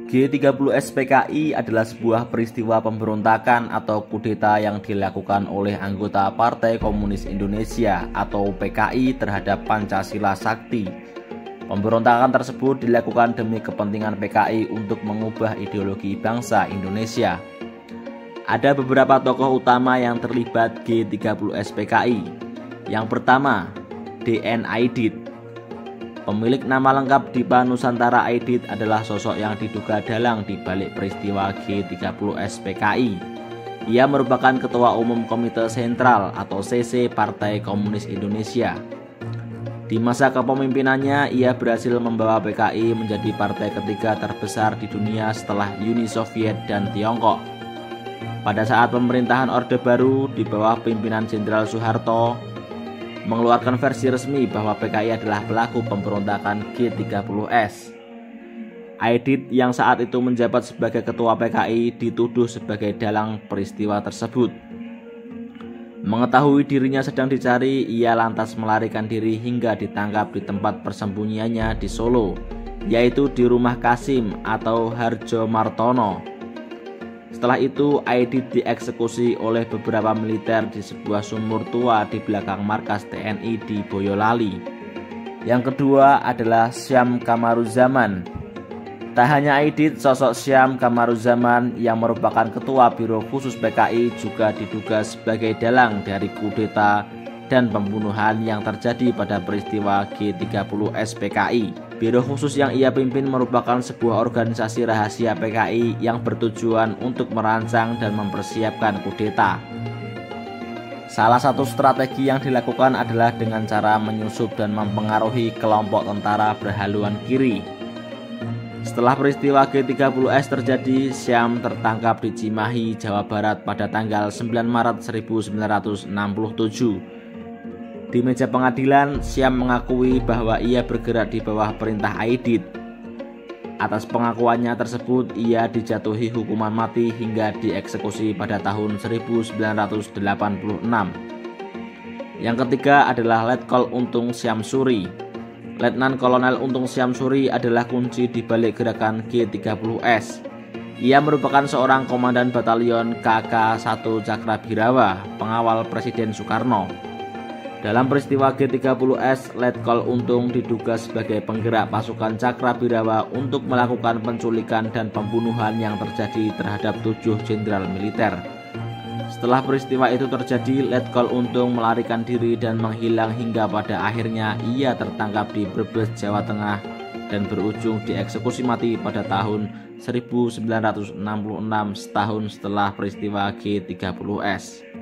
G30S PKI adalah sebuah peristiwa pemberontakan atau kudeta yang dilakukan oleh anggota Partai Komunis Indonesia atau PKI terhadap Pancasila Sakti. Pemberontakan tersebut dilakukan demi kepentingan PKI untuk mengubah ideologi bangsa Indonesia. Ada beberapa tokoh utama yang terlibat G30S PKI. Yang pertama, DN Aidit. Pemilik nama lengkap Dipa Nusantara Aidit adalah sosok yang diduga dalang di balik peristiwa G30S PKI. Ia merupakan Ketua Umum Komite Sentral atau CC Partai Komunis Indonesia. Di masa kepemimpinannya, ia berhasil membawa PKI menjadi partai ketiga terbesar di dunia setelah Uni Soviet dan Tiongkok. Pada saat pemerintahan Orde Baru di bawah pimpinan Jenderal Soeharto, mengeluarkan versi resmi bahwa PKI adalah pelaku pemberontakan G30S. Aidit yang saat itu menjabat sebagai ketua PKI dituduh sebagai dalang peristiwa tersebut. Mengetahui dirinya sedang dicari, ia lantas melarikan diri hingga ditangkap di tempat persembunyiannya di Solo, yaitu di rumah Kasim atau Harjo Martono. Setelah itu, Aidit dieksekusi oleh beberapa militer di sebuah sumur tua di belakang markas TNI di Boyolali. Yang kedua adalah Syam Kamaruzzaman. Tak hanya Aidit, sosok Syam Kamaruzzaman yang merupakan ketua Biro Khusus PKI juga diduga sebagai dalang dari kudeta dan pembunuhan yang terjadi pada peristiwa G30S PKI. Biro khusus yang ia pimpin merupakan sebuah organisasi rahasia PKI yang bertujuan untuk merancang dan mempersiapkan kudeta. Salah satu strategi yang dilakukan adalah dengan cara menyusup dan mempengaruhi kelompok tentara berhaluan kiri. Setelah peristiwa G30S terjadi, Syam tertangkap di Cimahi, Jawa Barat pada tanggal 9 Maret 1967. Di meja pengadilan, Syam mengakui bahwa ia bergerak di bawah perintah Aidit. Atas pengakuannya tersebut, ia dijatuhi hukuman mati hingga dieksekusi pada tahun 1986. Yang ketiga adalah Letkol Untung Syamsuri. Letnan Kolonel Untung Syamsuri adalah kunci di balik gerakan G30S. Ia merupakan seorang komandan batalion KK-1 Cakrabirawa, pengawal Presiden Soekarno. Dalam peristiwa G30S, Letkol Untung diduga sebagai penggerak pasukan Cakrabirawa untuk melakukan penculikan dan pembunuhan yang terjadi terhadap 7 jenderal militer. Setelah peristiwa itu terjadi, Letkol Untung melarikan diri dan menghilang hingga pada akhirnya ia tertangkap di Brebes, Jawa Tengah dan berujung dieksekusi mati pada tahun 1966, setahun setelah peristiwa G30S.